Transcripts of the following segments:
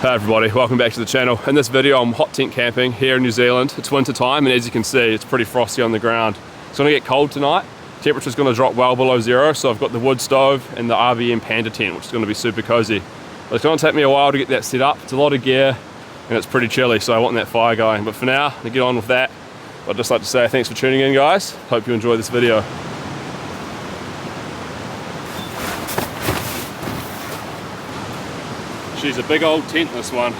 Hey everybody, welcome back to the channel. In this video I'm hot tent camping here in New Zealand. It's winter time and as you can see it's pretty frosty on the ground. It's going to get cold tonight. Temperature's going to drop well below zero, so I've got the wood stove and the RBM Panda tent, which is going to be super cozy. But it's going to take me a while to get that set up. It's a lot of gear and it's pretty chilly, so I want that fire going. But for now, to get on with that, I'd just like to say thanks for tuning in, guys. Hope you enjoy this video. She's a big old tent, this one.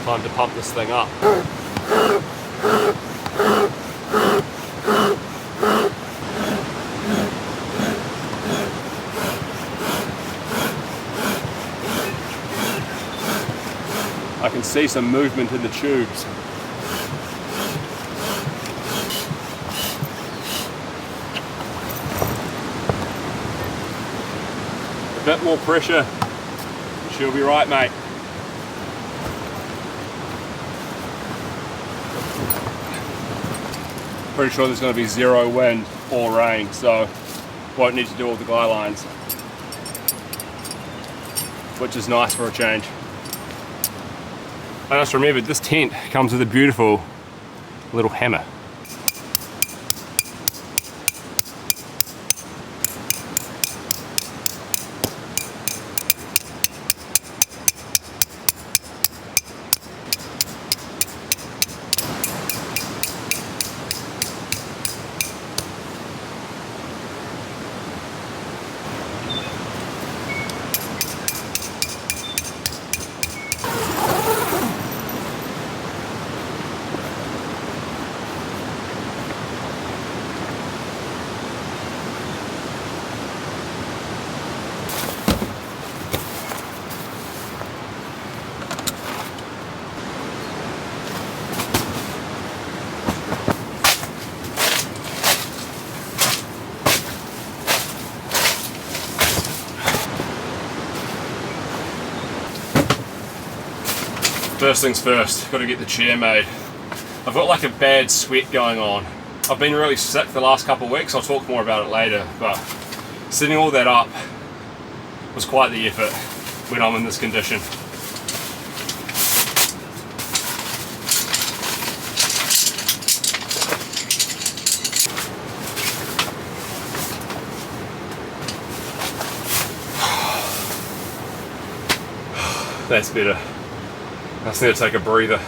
Time to pump this thing up. I can see some movement in the tubes. A bit more pressure. She'll be right, mate. Pretty sure there's going to be zero wind or rain, so won't need to do all the guy lines, which is nice for a change. I just remembered this tent comes with a beautiful little hammer. First things first, got to get the chair made. I've got like a bad sweat going on. I've been really sick the last couple of weeks, I'll talk more about it later, but setting all that up was quite the effort when I'm in this condition. That's better. I just need to take a breather.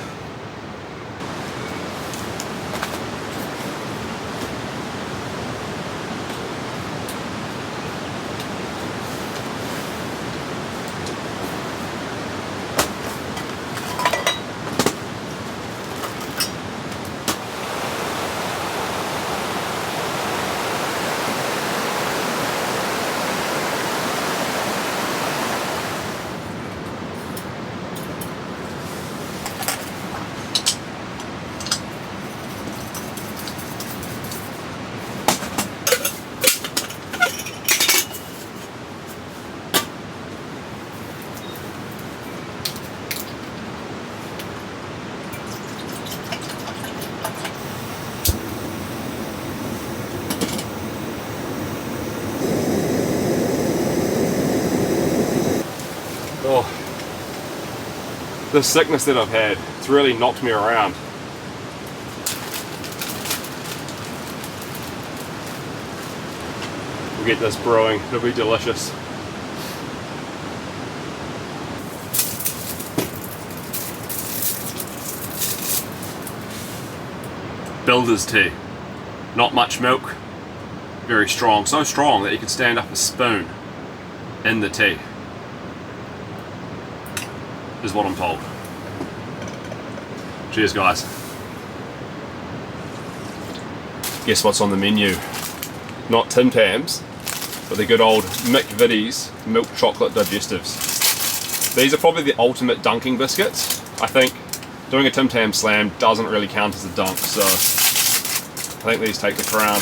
Oh, the sickness that I've had, it's really knocked me around. We'll get this brewing, it'll be delicious. Builder's tea. Not much milk, very strong. So strong that you can stand up a spoon in the tea, is what I'm told. Cheers, guys. Guess what's on the menu? Not Tim Tams, but the good old McVitie's milk chocolate digestives. These are probably the ultimate dunking biscuits. I think doing a Tim Tam Slam doesn't really count as a dunk, so I think these take the crown.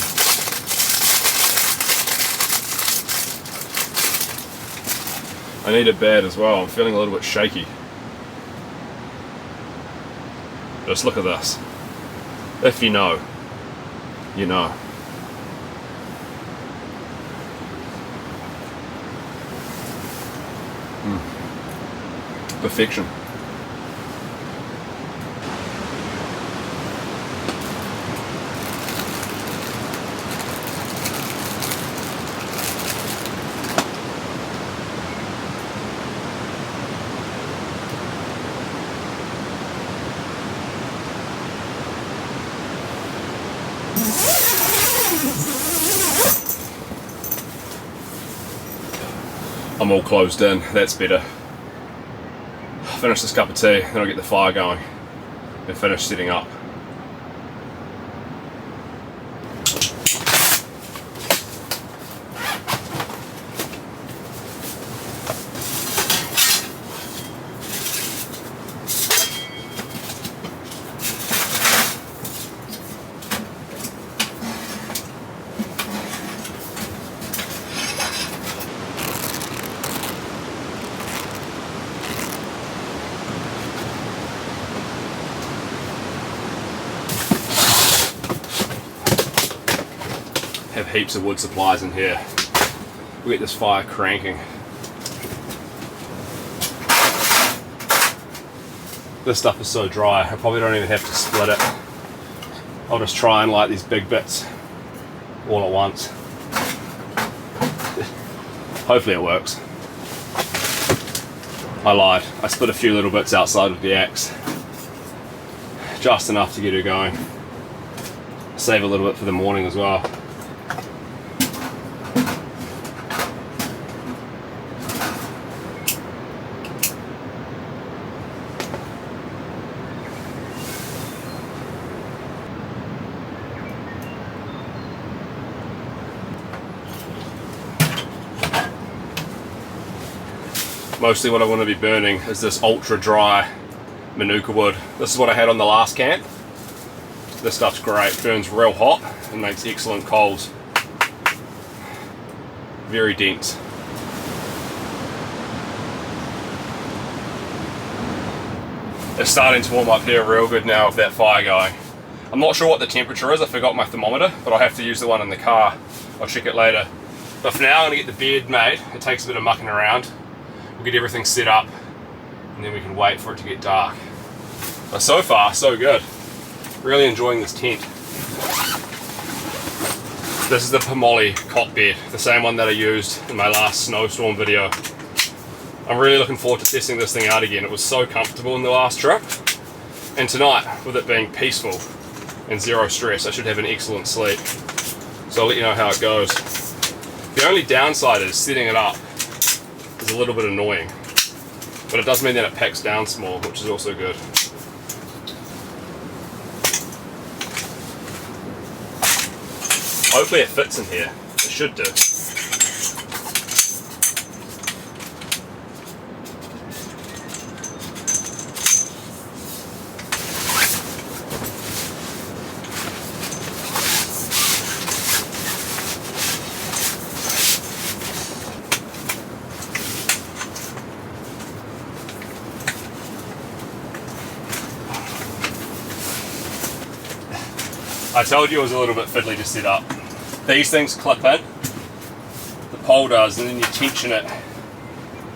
I need it bad as well. I'm feeling a little bit shaky. Just look at this. If you know, you know. Perfection. I'm all closed in, that's better. Finish this cup of tea, then I'll get the fire going and finish setting up. Have heaps of wood supplies in here. We'll get this fire cranking. This stuff is so dry, I probably don't even have to split it. I'll just try and light these big bits all at once. Hopefully it works. I lied, I split a few little bits outside with the axe. Just enough to get her going. Save a little bit for the morning as well. Mostly what I want to be burning is this ultra dry Manuka wood. This is what I had on the last camp. This stuff's great, burns real hot and makes excellent coals. Very dense. It's starting to warm up here real good now with that fire going. I'm not sure what the temperature is, I forgot my thermometer, but I'll have to use the one in the car. I'll check it later. But for now I'm going to get the bed made. It takes a bit of mucking around. We'll get everything set up and then we can wait for it to get dark. But so far, so good. Really enjoying this tent. This is the Pomoli cot bed, the same one that I used in my last snowstorm video. I'm really looking forward to testing this thing out again. It was so comfortable in the last trip. And tonight, with it being peaceful and zero stress, I should have an excellent sleep. So I'll let you know how it goes. The only downside is setting it up is a little bit annoying, but it does mean that it packs down small, which is also good. Hopefully it fits in here. It should do. I told you it was a little bit fiddly to set up. These things clip in, the pole does, and then you tension it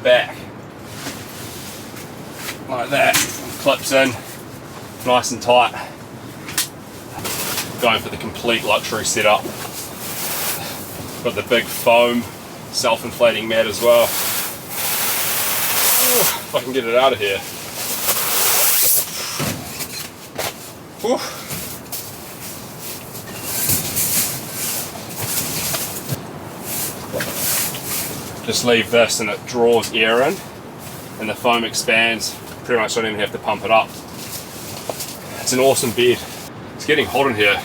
back like that. It clips in nice and tight. Going for the complete luxury setup. Got the big foam self-inflating mat as well. Oh, if I can get it out of here. Whew. Just leave this and it draws air in and the foam expands. Pretty much don't even have to pump it up. It's an awesome bed. It's getting hot in here. I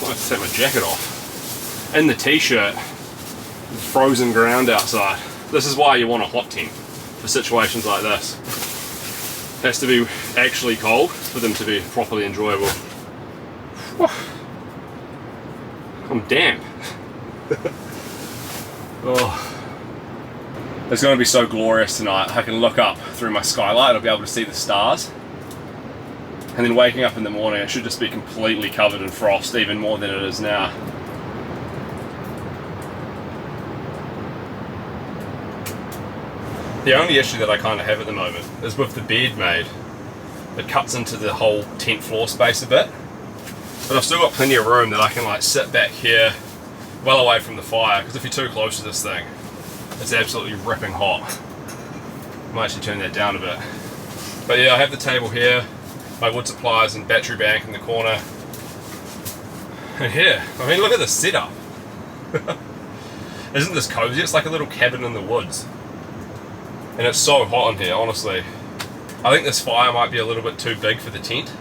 have to take my jacket off. In the t-shirt, frozen ground outside. This is why you want a hot tent. for situations like this. It has to be actually cold for them to be properly enjoyable. Whew. I'm damp. Oh. It's going to be so glorious tonight. I can look up through my skylight, I'll be able to see the stars. And then waking up in the morning, it should just be completely covered in frost, even more than it is now. The only issue that I kind of have at the moment is with the bed made. It cuts into the whole tent floor space a bit. But I've still got plenty of room that I can like sit back here, well away from the fire, because if you're too close to this thing, it's absolutely ripping hot. I might actually turn that down a bit. But yeah, I have the table here, my wood supplies and battery bank in the corner. And here, I mean, look at this setup. Isn't this cozy? It's like a little cabin in the woods. And it's so hot in here, honestly. I think this fire might be a little bit too big for the tent.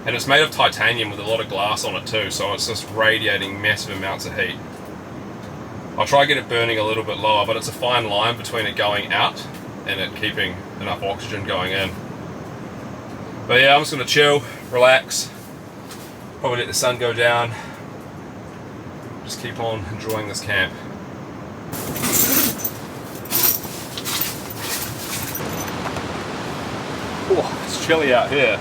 And it's made of titanium with a lot of glass on it too, so it's just radiating massive amounts of heat. I'll try to get it burning a little bit lower, but it's a fine line between it going out and it keeping enough oxygen going in. But yeah, I'm just going to chill, relax, probably let the sun go down, just keep on enjoying this camp. Oh, it's chilly out here.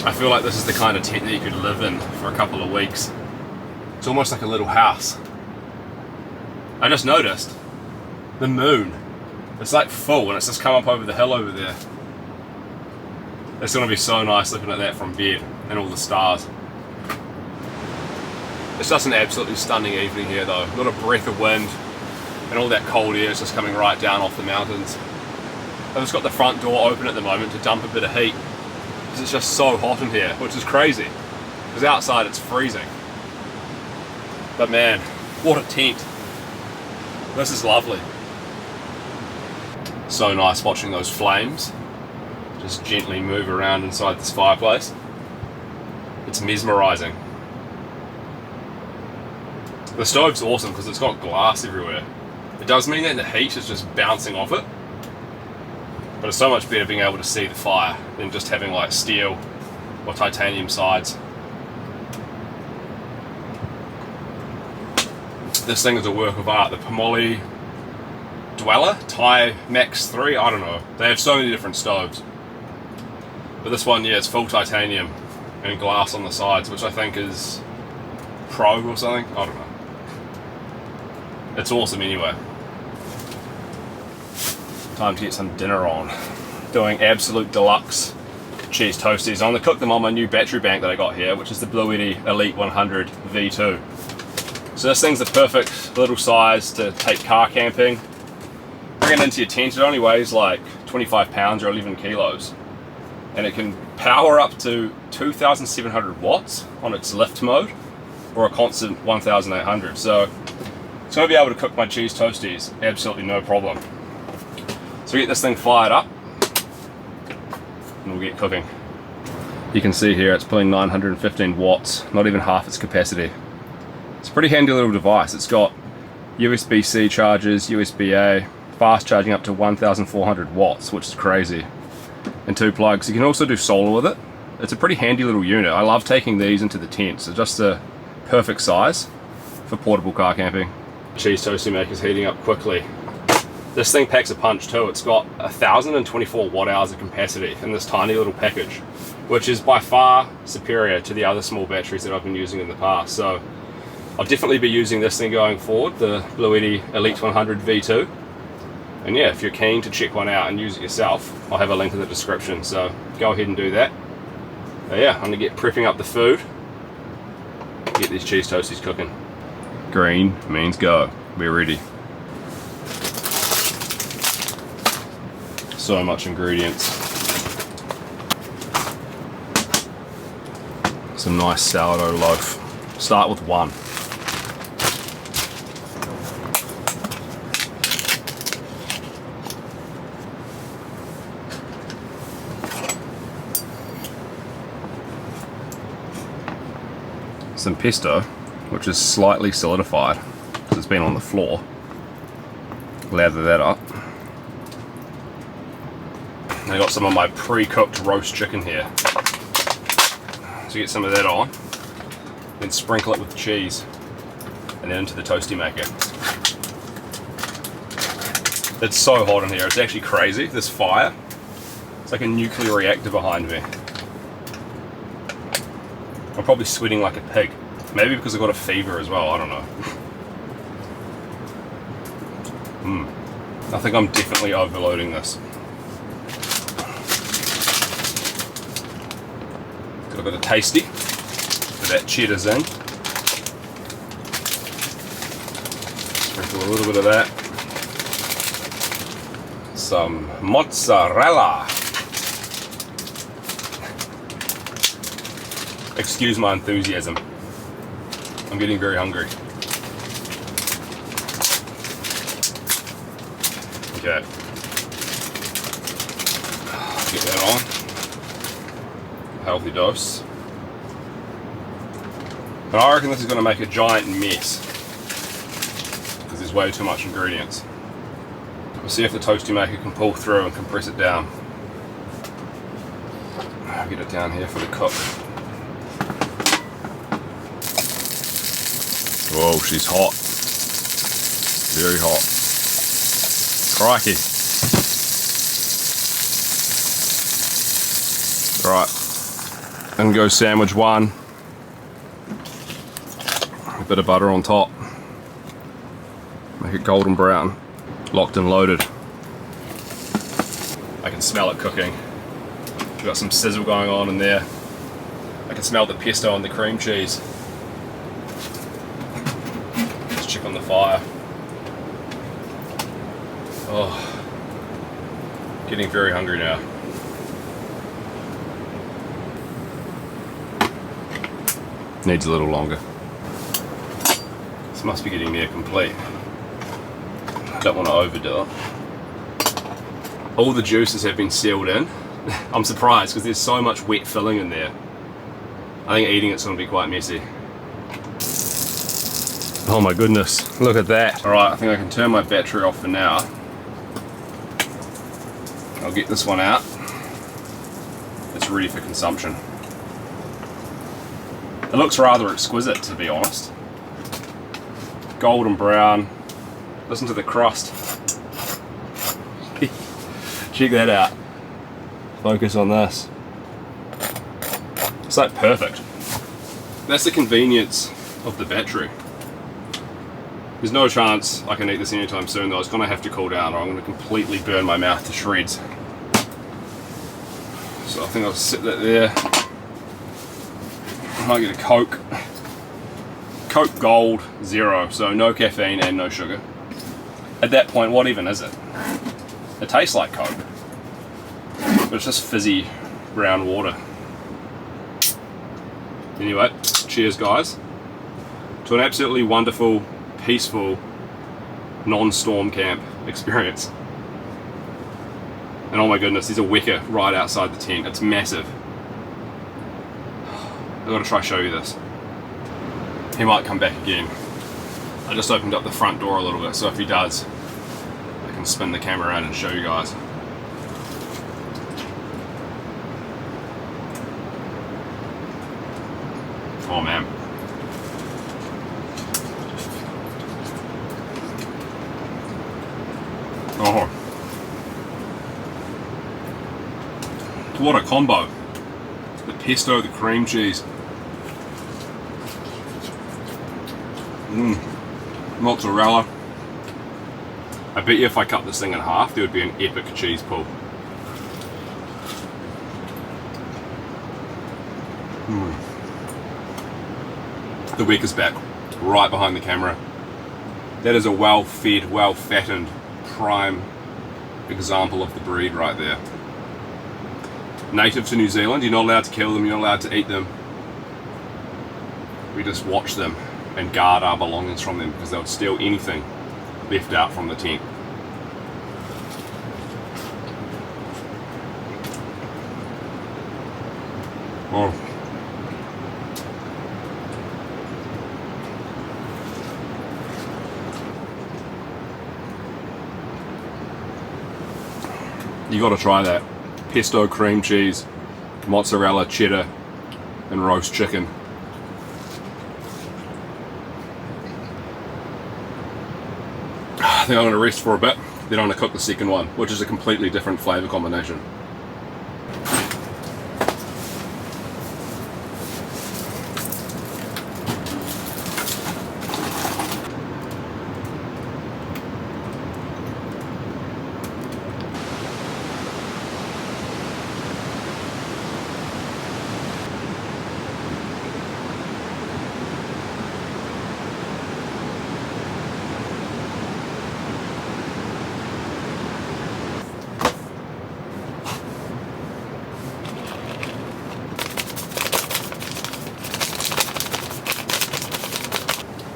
I feel like this is the kind of tent that you could live in for a couple of weeks. It's almost like a little house. I just noticed the moon. It's like full and it's just come up over the hill over there. It's going to be so nice looking at that from bed and all the stars. It's just an absolutely stunning evening here though. Not a breath of wind and all that cold air is just coming right down off the mountains. I've just got the front door open at the moment to dump a bit of heat. It's just so hot in here, which is crazy, because outside it's freezing. But man, what a tent. This is lovely. So nice watching those flames just gently move around inside this fireplace. It's mesmerizing. The stove's awesome because it's got glass everywhere. It does mean that the heat is just bouncing off it. But it's so much better being able to see the fire than just having like steel or titanium sides. This thing is a work of art. The Pomoli Dweller, Thai Max 3, I don't know. They have so many different stoves. But this one, yeah, it's full titanium and glass on the sides, which I think is Pro or something. I don't know. It's awesome anyway. Time to get some dinner on. Doing absolute deluxe cheese toasties. I'm going to cook them on my new battery bank that I got here, which is the BLUETTI Elite 100 V2. So this thing's the perfect little size to take car camping. Bring it into your tent. It only weighs like 25 pounds or 11 kilos. And it can power up to 2,700 watts on its lift mode or a constant 1,800. So it's going to be able to cook my cheese toasties absolutely no problem. So we get this thing fired up and we'll get cooking. You can see here it's pulling 915 watts, not even half its capacity. It's a pretty handy little device. It's got USB-C chargers, USB-A, fast charging up to 1,400 watts, which is crazy, and 2 plugs. You can also do solar with it. It's a pretty handy little unit. I love taking these into the tent. So just the perfect size for portable car camping. Cheese toasty maker's heating up quickly. This thing packs a punch too. It's got 1,024 watt hours of capacity in this tiny little package, which is by far superior to the other small batteries that I've been using in the past. So I'll definitely be using this thing going forward, the BLUETTI Elite 100 V2. And yeah, if you're keen to check one out and use it yourself, I'll have a link in the description, so go ahead and do that. But yeah, I'm gonna get prepping up the food, get these cheese toasties cooking. Green means go, we're ready. So much ingredients. Some nice sourdough loaf. Start with one. Some pesto, which is slightly solidified because it's been on the floor. Lather that up. I got some of my pre-cooked roast chicken here. So get some of that on, then sprinkle it with cheese, and then into the toasty maker. It's so hot in here, it's actually crazy, this fire. It's like a nuclear reactor behind me. I'm probably sweating like a pig. Maybe because I've got a fever as well, I don't know. I think I'm definitely overloading this. Got a bit of tasty, so that cheddar's in. Sprinkle a little bit of that. Some mozzarella. Excuse my enthusiasm. I'm getting very hungry. Okay. Get that on. Healthy dose. But I reckon this is going to make a giant mess because there's way too much ingredients. We'll see if the toasty maker can pull through and compress it down. I'll get it down here for the cook. Whoa, she's hot. Very hot. Crikey. Right, and go sandwich one. A bit of butter on top. Make it golden brown. Locked and loaded. I can smell it cooking. We've got some sizzle going on in there. I can smell the pesto and the cream cheese. Let's check on the fire. Oh, getting very hungry now. Needs a little longer. This must be getting near complete. Don't want to overdo it. All the juices have been sealed in. I'm surprised because there's so much wet filling in there. I think eating it's going to be quite messy. Oh my goodness, look at that. Alright, I think I can turn my battery off for now. I'll get this one out. It's ready for consumption. It looks rather exquisite, to be honest. Golden brown. Listen to the crust. Check that out. Focus on this. It's like perfect. That's the convenience of the battery. There's no chance I can eat this anytime soon though. It's going to have to cool down or I'm going to completely burn my mouth to shreds. So I think I'll sit that there. I might get a Coke. Coke Gold Zero, so no caffeine and no sugar. At that point, what even is it? It tastes like Coke, but it's just fizzy brown water. Anyway, cheers guys to an absolutely wonderful, peaceful, non-storm camp experience. And oh my goodness, there's a wicker right outside the tent. It's massive. I've got to try show you this. He might come back again. I just opened up the front door a little bit, so if he does, I can spin the camera around and show you guys. Oh man. Oh. What a combo. The pesto, the cream cheese. Mozzarella. I bet you if I cut this thing in half, there would be an epic cheese pull. The weakest back, right behind the camera. That is a well-fed, well-fattened, prime example of the breed right there. Native to New Zealand, you're not allowed to kill them, you're not allowed to eat them. We just watch them and guard our belongings from them because they'll steal anything left out from the tent. Oh. You got to try that. Pesto cream cheese, mozzarella, cheddar, and roast chicken. I think I'm going to rest for a bit, then I'm going to cook the second one, which is a completely different flavour combination.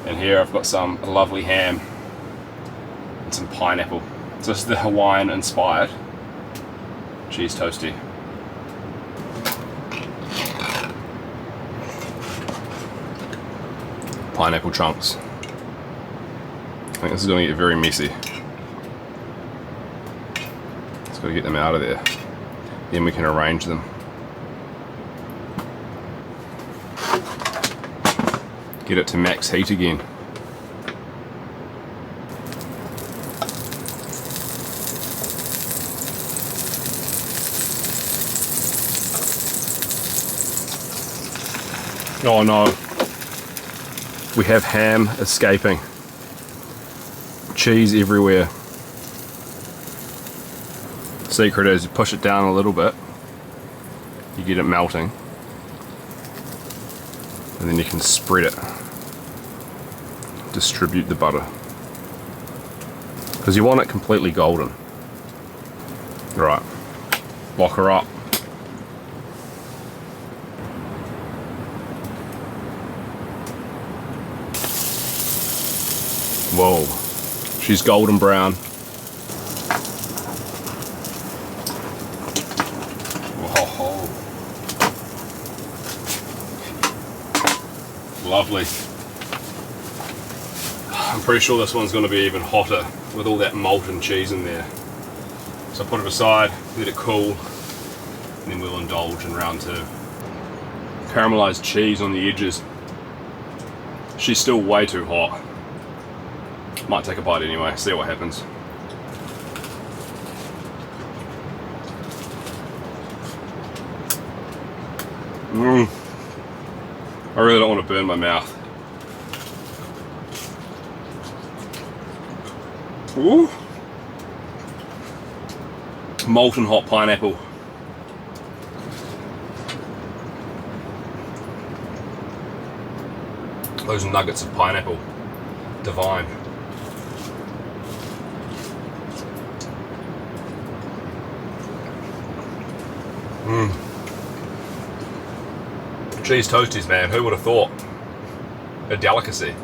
And here I've got some lovely ham and some pineapple. So this is the Hawaiian inspired cheese toasty. Pineapple chunks. I think this is going to get very messy. Just got to get them out of there. Then we can arrange them. Get it to max heat again. Oh no, we have ham escaping. Cheese everywhere. Secret is you push it down a little bit, you get it melting, and then you can spread it. Distribute the butter. Because you want it completely golden. Right, lock her up. Whoa, she's golden brown. Whoa. Lovely. I'm pretty sure this one's going to be even hotter with all that molten cheese in there. So put it aside, let it cool, and then we'll indulge in round two. Caramelized cheese on the edges. She's still way too hot. Might take a bite anyway, see what happens. I really don't want to burn my mouth. Ooh. Molten hot pineapple. Those nuggets of pineapple. Divine. Cheese toasties, man, who would have thought? A delicacy.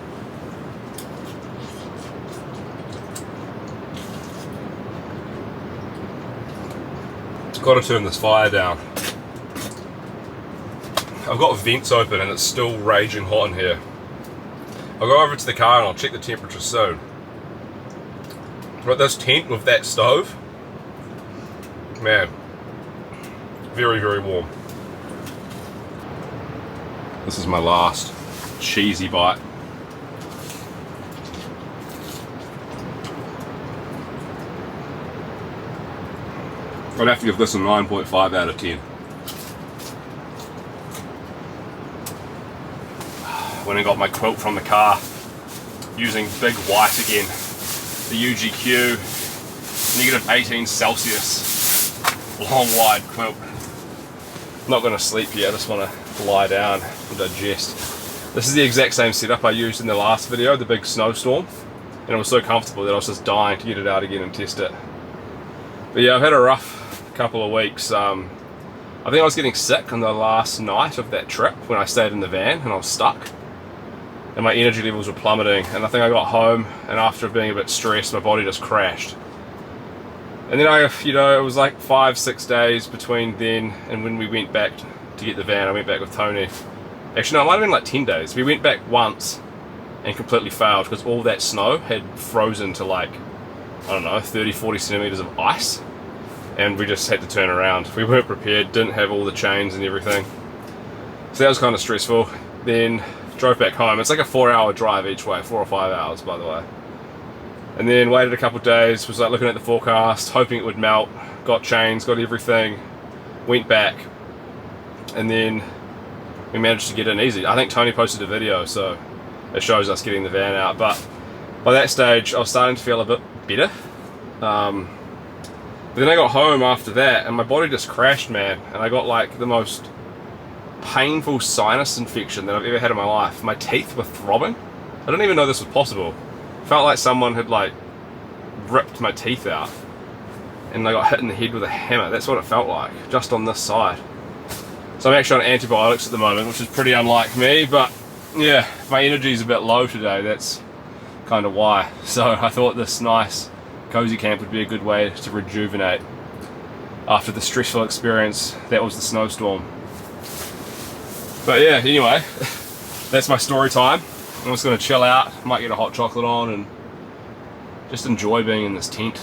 Got to turn this fire down. I've got vents open and it's still raging hot in here. I'll go over to the car and I'll check the temperature soon. But this tent with that stove, man, very, very warm. This is my last cheesy bite. I'd have to give this a 9.5 out of 10. When I got my quilt from the car, using big white again. the UGQ, -18 Celsius, long wide quilt. I'm not going to sleep yet, I just want to lie down and digest. This is the exact same setup I used in the last video, the big snowstorm, and it was so comfortable that I was just dying to get it out again and test it. But yeah, I've had a rough couple of weeks. I think I was getting sick on the last night of that trip when I stayed in the van and I was stuck. And my energy levels were plummeting, and I think I got home, and after being a bit stressed, my body just crashed. And then it was like 5-6 days between then and when we went back to get the van. I went back with Tony. Actually, no, it might have been like 10 days. We went back once and completely failed because all that snow had frozen to like, I don't know, 30-40 centimeters of ice. And we just had to turn around. We weren't prepared, didn't have all the chains and everything. So that was kind of stressful. Then drove back home. It's like a 4-hour drive each way, 4 or 5 hours by the way. And then waited a couple of days, was like looking at the forecast, hoping it would melt, got chains, got everything, went back, and then we managed to get in easy. I think Tony posted a video, so it shows us getting the van out, but by that stage I was starting to feel a bit better. But then I got home after that and my body just crashed, man, and I got like the most painful sinus infection that I've ever had in my life. My teeth were throbbing. I didn't even know this was possible. Felt like someone had like ripped my teeth out and I got hit in the head with a hammer. That's what it felt like, just on this side. So I'm actually on antibiotics at the moment, which is pretty unlike me, but yeah, my energy's a bit low today, that's kind of why. So I thought this nice cozy camp would be a good way to rejuvenate after the stressful experience that was the snowstorm. But yeah, anyway, that's my story time. I'm just going to chill out, might get a hot chocolate on and just enjoy being in this tent.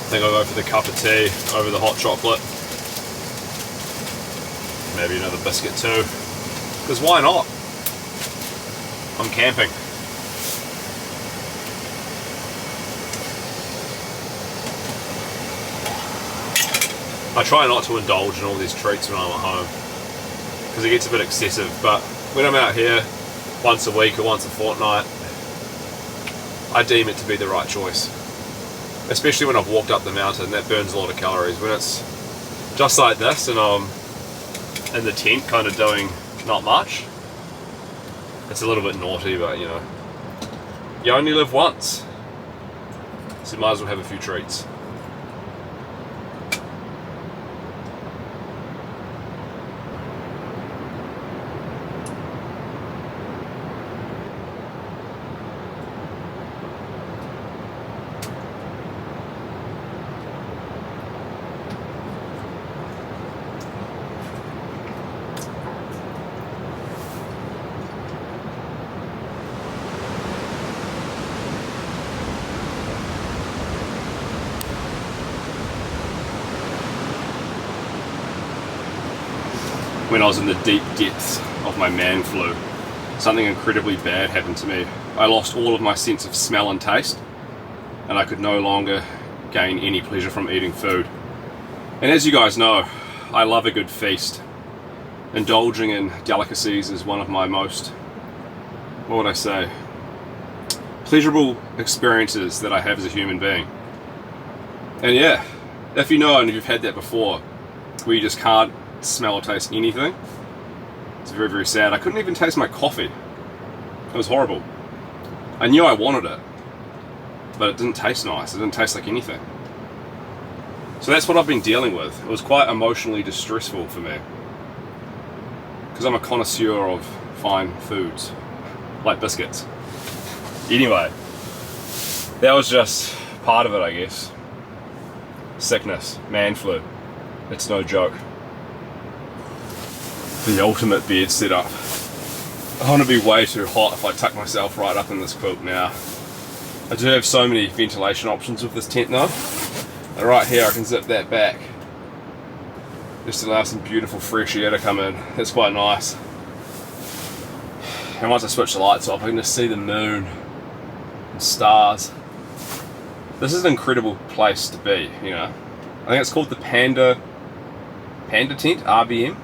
I think I'll go for the cup of tea over the hot chocolate. Maybe another biscuit too. Because why not? I'm camping. I try not to indulge in all these treats when I'm at home because it gets a bit excessive, but when I'm out here once a week or once a fortnight, I deem it to be the right choice. Especially when I've walked up the mountain, that burns a lot of calories. When it's just like this and I'm in the tent kind of doing not much, it's a little bit naughty, but you know, you only live once, so you might as well have a few treats. When I was in the deep depths of my man flu, something incredibly bad happened to me. I lost all of my sense of smell and taste, and I could no longer gain any pleasure from eating food. And as you guys know, I love a good feast. Indulging in delicacies is one of my most, what would I say, pleasurable experiences that I have as a human being. And yeah, if you know and if you've had that before, where you just can't smell or taste anything, it's very, very sad. I couldn't even taste my coffee. It was horrible. I knew I wanted it, but it didn't taste nice. It didn't taste like anything. So that's what I've been dealing with. It was quite emotionally distressful for me, because I'm a connoisseur of fine foods, like biscuits. Anyway, that was just part of it, I guess. Sickness, man flu. It's no joke. The ultimate bed setup. I want to be way too hot if I tuck myself right up in this quilt now. I do have so many ventilation options with this tent though. And right here I can zip that back, just to allow some beautiful fresh air to come in. That's quite nice. And once I switch the lights off, I can just see the moon and stars. This is an incredible place to be, you know. I think it's called the Panda tent, RBM.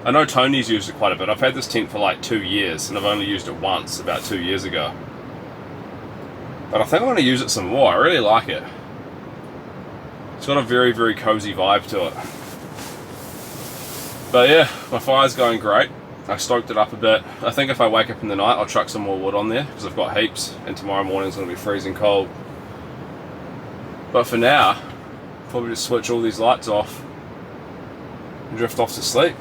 I know Tony's used it quite a bit. I've had this tent for like 2 years and I've only used it once about 2 years ago. But I think I want to use it some more. I really like it. It's got a very, very cozy vibe to it. But yeah, my fire's going great. I stoked it up a bit. I think if I wake up in the night, I'll chuck some more wood on there because I've got heaps, and tomorrow morning's going to be freezing cold. But for now, probably just switch all these lights off and drift off to sleep.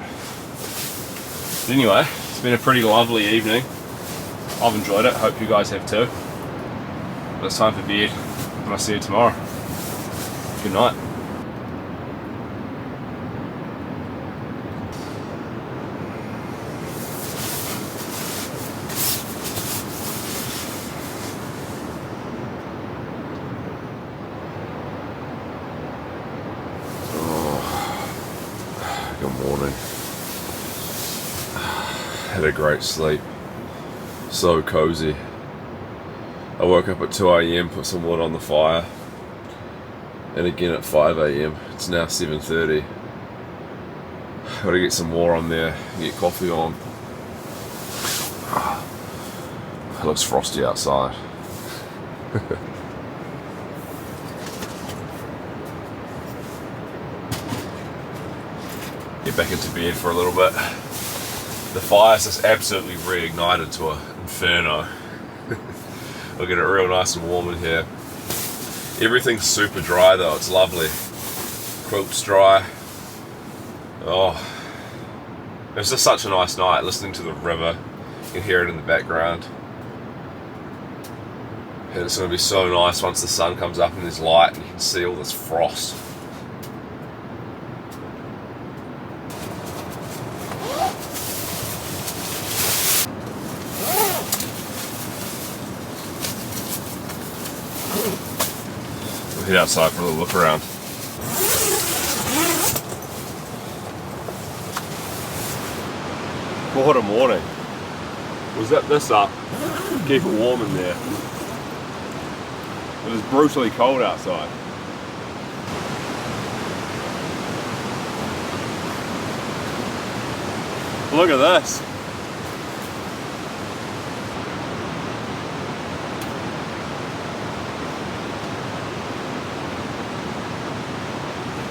But anyway, it's been a pretty lovely evening. I've enjoyed it. Hope you guys have too. But it's time for bed, and I'll see you tomorrow. Good night. Good morning. Had a great sleep. So cozy. I woke up at 2 AM, put some wood on the fire, and again at 5 AM. It's now 7:30. Gotta get some more on there, get coffee on. It looks frosty outside. Get back into bed for a little bit. The fire's just absolutely reignited to an inferno. We'll get it real nice and warm in here. Everything's super dry though, it's lovely. Quilt's dry. Oh, it was just such a nice night listening to the river. You can hear it in the background. And it's going to be so nice once the sun comes up and there's light and you can see all this frost. We'll head outside for a little look around. What a morning. We'll zip this up, keep it warm in there. It is brutally cold outside. Look at this.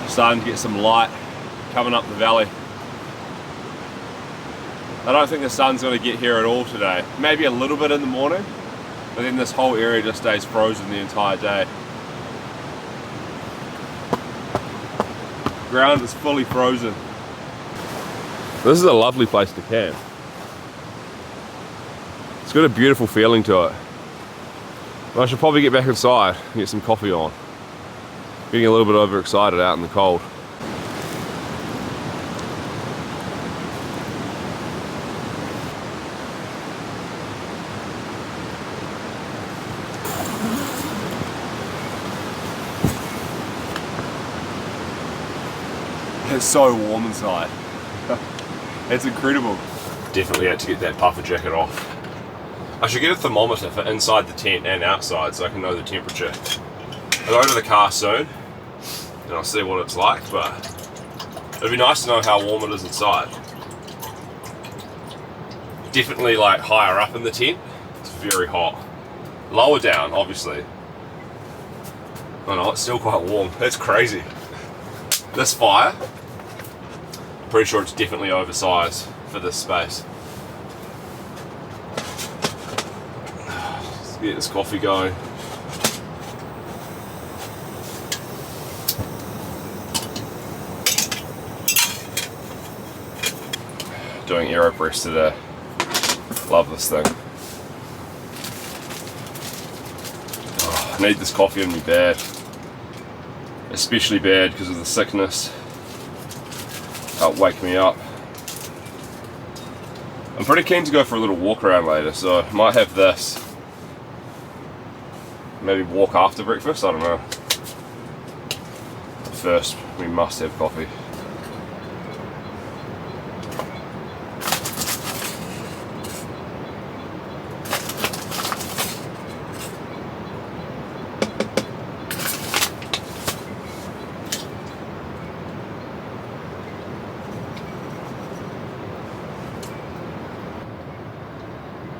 Starting to get some light coming up the valley. I don't think the sun's going to get here at all today. Maybe a little bit in the morning, but then this whole area just stays frozen the entire day. The ground is fully frozen. This is a lovely place to camp. It's got a beautiful feeling to it. But I should probably get back inside and get some coffee on. Getting a little bit overexcited out in the cold. It's so warm inside. It's incredible. Definitely had to get that puffer jacket off. I should get a thermometer for inside the tent and outside so I can know the temperature. I'll go to the car soon and I'll see what it's like, but it'd be nice to know how warm it is inside. Definitely like higher up in the tent, it's very hot. Lower down, obviously. Oh no, it's still quite warm. That's crazy. This fire, I'm pretty sure it's definitely oversized for this space. Let's get this coffee going. Doing AeroPress today. Love this thing. Oh, I need this coffee in me bad. Especially bad because of the sickness. It'll wake me up. I'm pretty keen to go for a little walk around later, so I might have this. Maybe walk after breakfast, I don't know. But first, we must have coffee.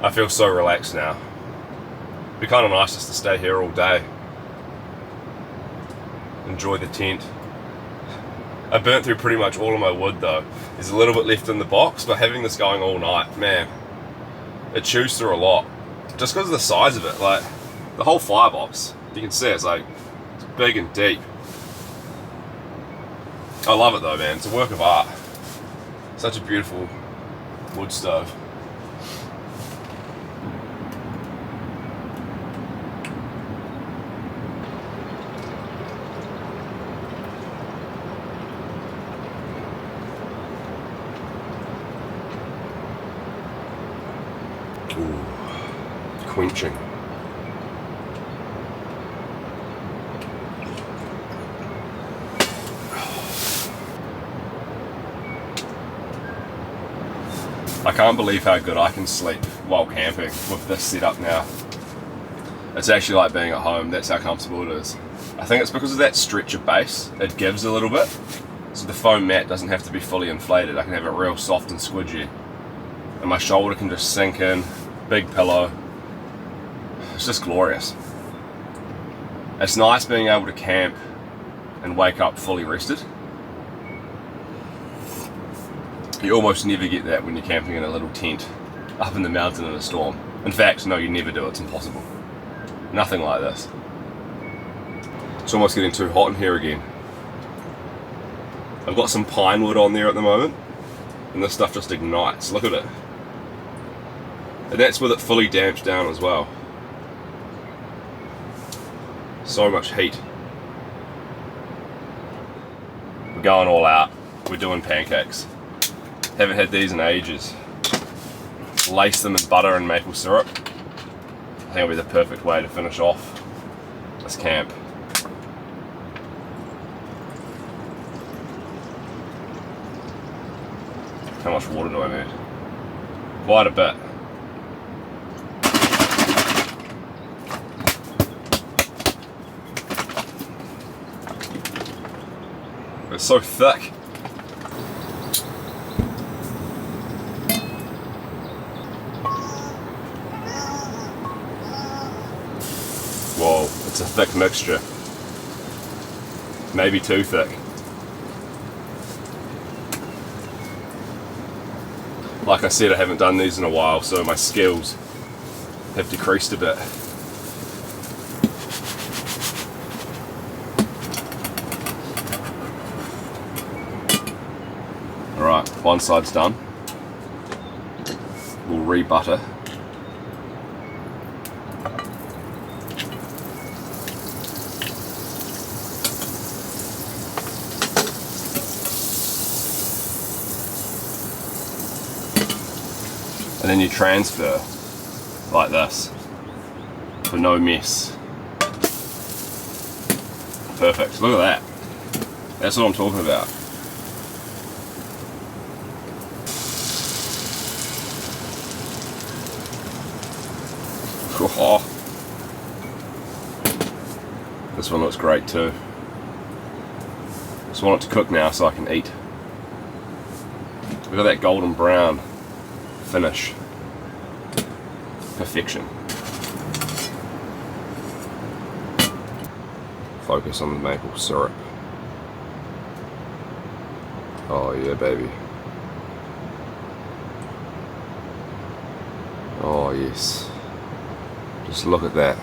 I feel so relaxed now. It'd be kind of nice just to stay here all day. Enjoy the tent. I burnt through pretty much all of my wood though. There's a little bit left in the box, but having this going all night, man, it chews through a lot. Just because of the size of it, like the whole firebox, you can see it's big and deep. I love it though, man. It's a work of art. Such a beautiful wood stove. Ooh, quenching. I can't believe how good I can sleep while camping with this setup now. It's actually like being at home, that's how comfortable it is. I think it's because of that stretcher base, it gives a little bit, so the foam mat doesn't have to be fully inflated. I can have it real soft and squidgy. And my shoulder can just sink in, big pillow. It's just glorious. It's nice being able to camp and wake up fully rested. You almost never get that when you're camping in a little tent up in the mountain in a storm. In fact, no, you never do. It's impossible. Nothing like this. It's almost getting too hot in here again. I've got some pine wood on there at the moment, and this stuff just ignites. Look at it. And that's with it fully damped down as well. So much heat. We're going all out. We're doing pancakes. Haven't had these in ages. Lace them in butter and maple syrup. I think it'll be the perfect way to finish off this camp. How much water do I need? Quite a bit. It's so thick. Whoa, it's a thick mixture. Maybe too thick. Like I said, I haven't done these in a while, so my skills have decreased a bit. Alright, one side's done. We'll re-butter. And then you transfer like this for no mess. Perfect. Look at that. That's what I'm talking about. Oh. This one looks great too. Just want it to cook now so I can eat. Look at that golden brown finish. Perfection. Focus on the maple syrup. Oh yeah, baby. Oh yes. Just look at that.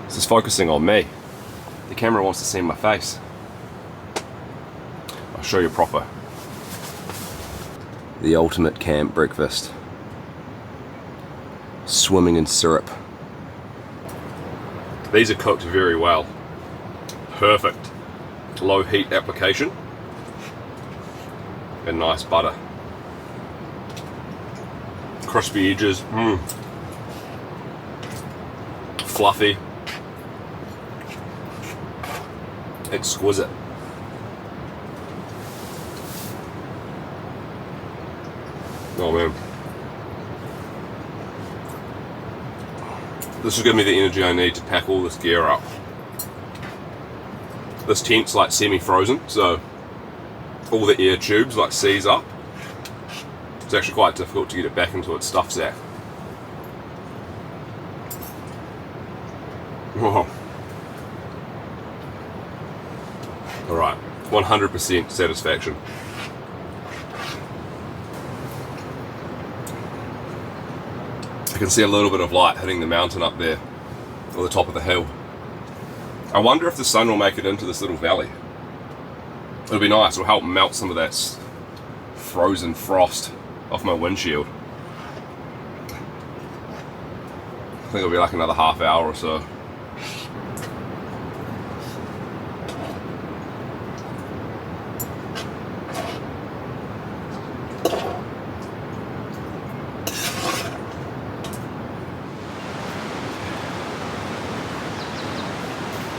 This is focusing on me. The camera wants to see my face. I'll show you proper. The ultimate camp breakfast. Swimming in syrup. These are cooked very well. Perfect. Low heat application. And nice butter. Crispy edges. Fluffy. Exquisite. Oh man. This will give me the energy I need to pack all this gear up. This tent's like semi-frozen, so all the air tubes like seize up. It's actually quite difficult to get it back into its stuff sack. Whoa. Alright, 100% satisfaction. I can see a little bit of light hitting the mountain up there, or the top of the hill. I wonder if the sun will make it into this little valley. It'll be nice, it'll help melt some of that frozen frost off my windshield. I think it'll be like another half hour or so.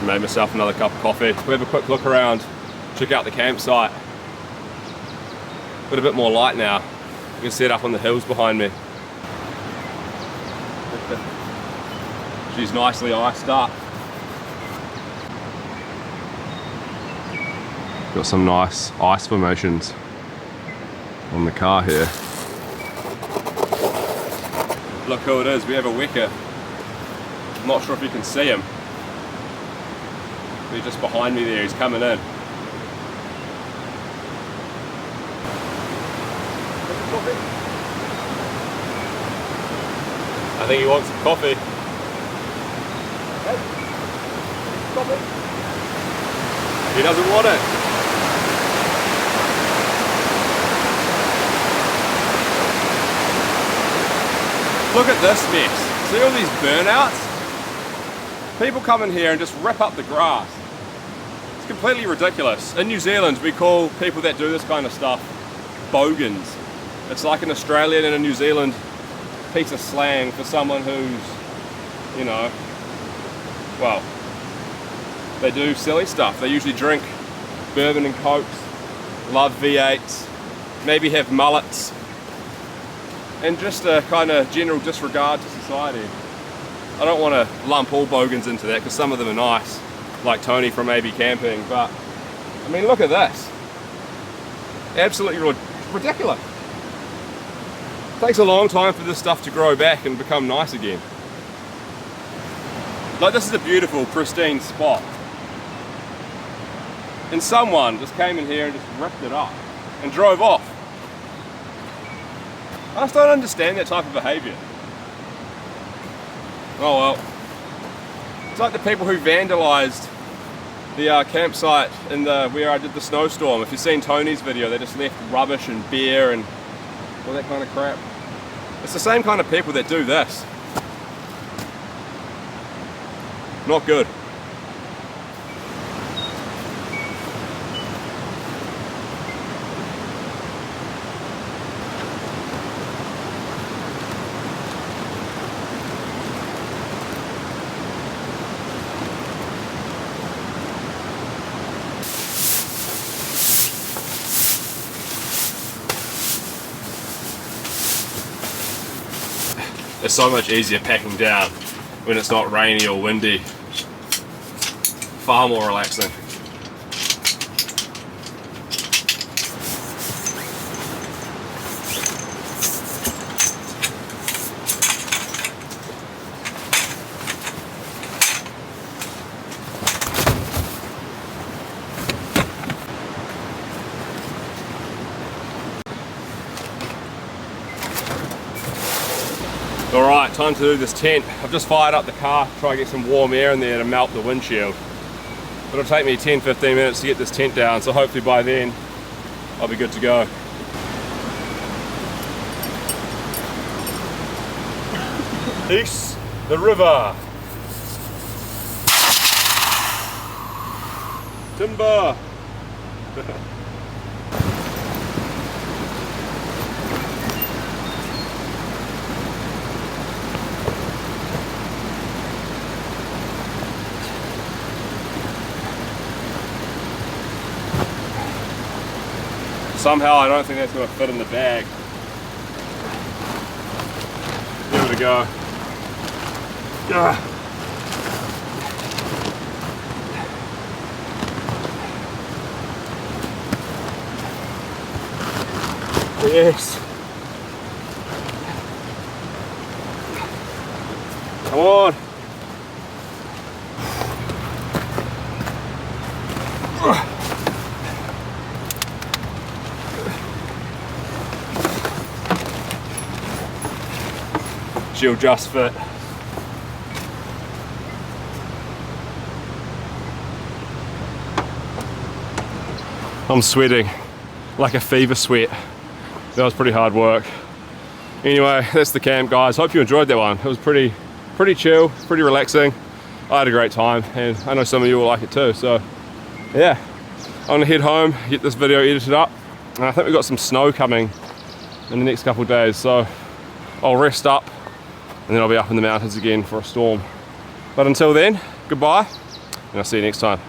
Made myself another cup of coffee. We have a quick look around, check out the campsite. Got a bit more light now. You can see it up on the hills behind me. She's nicely iced up. Got some nice ice formations on the car here. Look who it is, we have a Wecker. I'm not sure if you can see him. He's just behind me there, he's coming in. I think he wants some coffee. Hey, coffee. He doesn't want it. Look at this mess. See all these burnouts? People come in here and just rip up the grass. It's completely ridiculous. In New Zealand, we call people that do this kind of stuff bogans. It's like an Australian and a New Zealand piece of slang for someone who's, you know, well, they do silly stuff. They usually drink bourbon and cokes, love V8s, maybe have mullets, and just a kind of general disregard to society. I don't want to lump all bogans into that because some of them are nice, like Tony from AB Camping, but I mean, look at this. Absolutely ridiculous. It takes a long time for this stuff to grow back and become nice again. Like, this is a beautiful, pristine spot. And someone just came in here and just ripped it up and drove off. I just don't understand that type of behaviour. Oh well. It's like the people who vandalised the campsite in where I did the snowstorm. If you've seen Tony's video, they just left rubbish and beer and all that kind of crap. It's the same kind of people that do this. Not good. It's so much easier packing down when it's not rainy or windy. Far more relaxing. Alright, time to do this tent. I've just fired up the car to try and get some warm air in there to melt the windshield. But it'll take me 10-15 minutes to get this tent down, so hopefully by then I'll be good to go. East the river. Timber. Somehow I don't think that's going to fit in the bag. Give it a go. Yes. Come on. She'll just fit. I'm sweating like a fever sweat. That was pretty hard work. Anyway, that's the camp, guys. Hope you enjoyed that one. It was pretty chill, pretty relaxing. I had a great time, and I know some of you will like it too. So yeah, I'm gonna head home, get this video edited up, and I think we've got some snow coming in the next couple of days. So I'll rest up, and then I'll be up in the mountains again for a storm. But until then, goodbye, and I'll see you next time.